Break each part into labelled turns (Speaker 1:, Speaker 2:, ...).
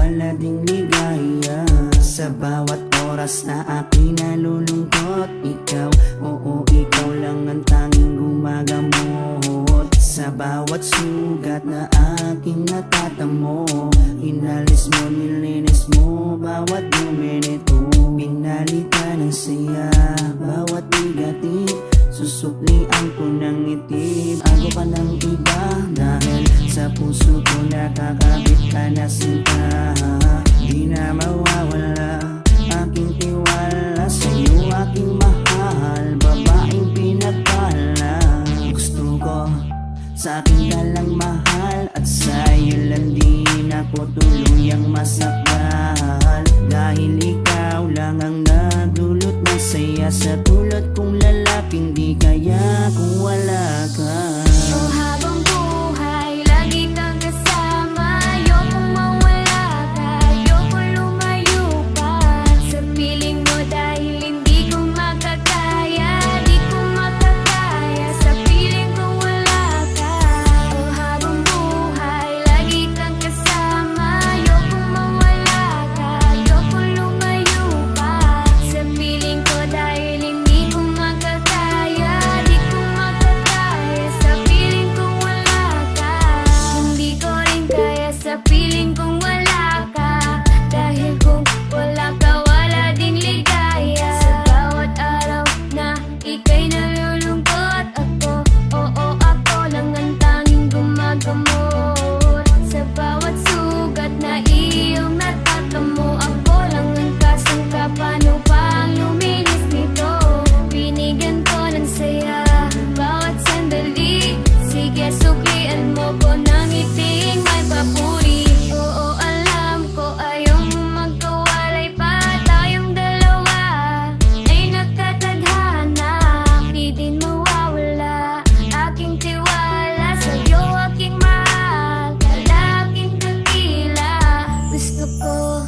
Speaker 1: wala ding ligaya. Sa bawat oras na aking nalulungkot, ikaw, oo ikaw lang ang tanging gumagamot. Sa bawat sugat na aking natatamo, inalis mo, nilinis mo bawat minute. Pinalitan ng saya bawat bigatin, susuklian ko ng ngiti bago pa ng iba. Dahil sa puso ko nakakabit ka na sinta, di na mawawala aking tiwala sa'yo, aking mahal, babaeng pinagpala. Gusto ko sa akin ka lang mahal, at sa'yo lang din ako tuluyang masakal. Dahil ikaw lang ang nagdulot ng saya sa tulad kong lalaking di kaya kung wala ka.
Speaker 2: Oh, habang buhay, lagi kang kasama. Ayokong mawala ka, ayokong lumayo pa sa piling mo dahil hindi ko makakaya, di ko makakaya sa piling kong wala ka. Oh, habang buhay, lagi kang kasama. Ayokong mawala ka, ayokong lumayo pa sa piling ko dahil hindi ko makakaya, di ko makakaya sa piling kong wala ka. Hindi ko rin kaya sa piling kong wala ka, dahil kung wala ka wala din ligaya. Sa bawat araw na ika'y nalulungkot, ako, oo ako lang ang tanging gumagamot. Sa bawat sugat na iyong natatamo, ako lang ang kasangka. Paano pa ang luminis nito? Binigyan ko ng saya bawat sandali. Sige, suklian mo ko ng ngiting may papuri. Oo, alam ko ayaw mo magkawalay pa, tayong dalawa ay nagkatadhana. Di din mawawala aking tiwala sa'yo, aking mahal, lalaking dakila. Gusto ko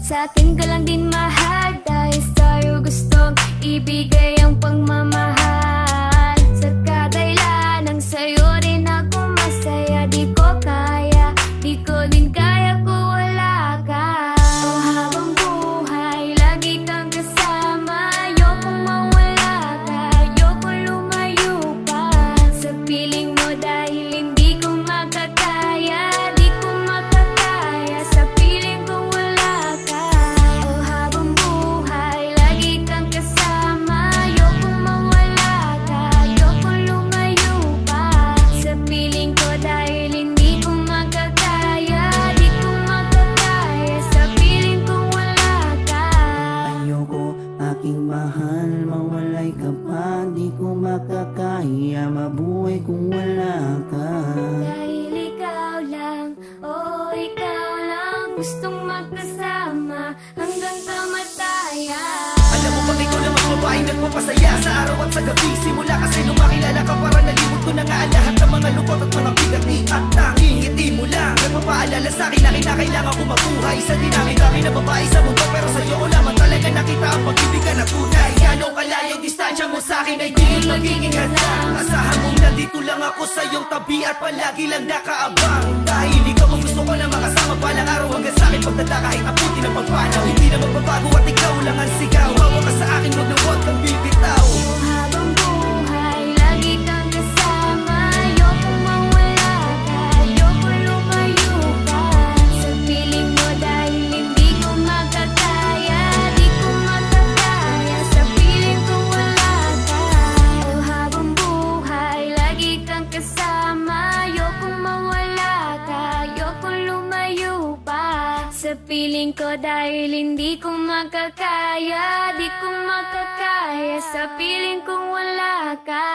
Speaker 2: sa akin ka lang din mahal, dahil sa'yo gustong ibigay ang pagmamahal. Sa kadailan ng sa'yo rin ako masaya, di ko kaya, di ko din kaya kung wala ka. Oh, habang buhay, lagi kang kasama. Ayokong mawala ka, ayokong lumayo pa sa piling mo dahil hindi ko makakaya, di ko makakaya sa piling kong wala ka. Oh, habang buhay, lagi kang kasama. Ayokong mawala ka, ayokong lumayo pa sa piling ko dahil hindi ko makakaya, di ko makakaya sa piling kong wala ka.
Speaker 1: Ayoko aking mahal, mawalay ka pa, di ko makakaya mabuhay kung wala ka.
Speaker 2: Dahil ikaw lang, oh ikaw lang, gustong magkasama hanggang kamatayan.
Speaker 3: Alam mo bang ikaw namang babae nagpapasaya sa araw at sa gabi? Simula kasi nung makilala ka, para nalimot ko na nga ang lahat ng mga lungkot at mga bigati. At tanging ngiti mo lang nagpapaalala sa'kin na kinakailangan ko mabuhay sa dinami-dami na babae sa mundo. Pero sa'yo ko lamang talaga nakita ang pag-ibig na tunay. Gano'ng kalayong distansya mo sa'kin ay di yun magiging hadlang. Asahan mong nandito lang ako sa iyong tabi at palagi lang nakaabang. Dahil ikaw ang gusto ko na makasama palang araw hanggang sa'kin pagdala kahit abutin ang pagpanaw. Hindi na magbabago at ikaw lang ang sigaw. Hawa ka sa akin, huwag na huwag kang bibitaw.
Speaker 2: Oh, habang buhay, lagi kang kasama. Ayokong mawala ka, ayokong lumayo pa sa piling mo dahil hindi ko makakaya, di ko makakaya sa piling kong wala ka. Oh, habang buhay, lagi kang kasama. Ayokong mawala ka, ayokong lumayo pa sa piling ko dahil hindi ko makakaya, di ko makakaya sa piling kong wala ka.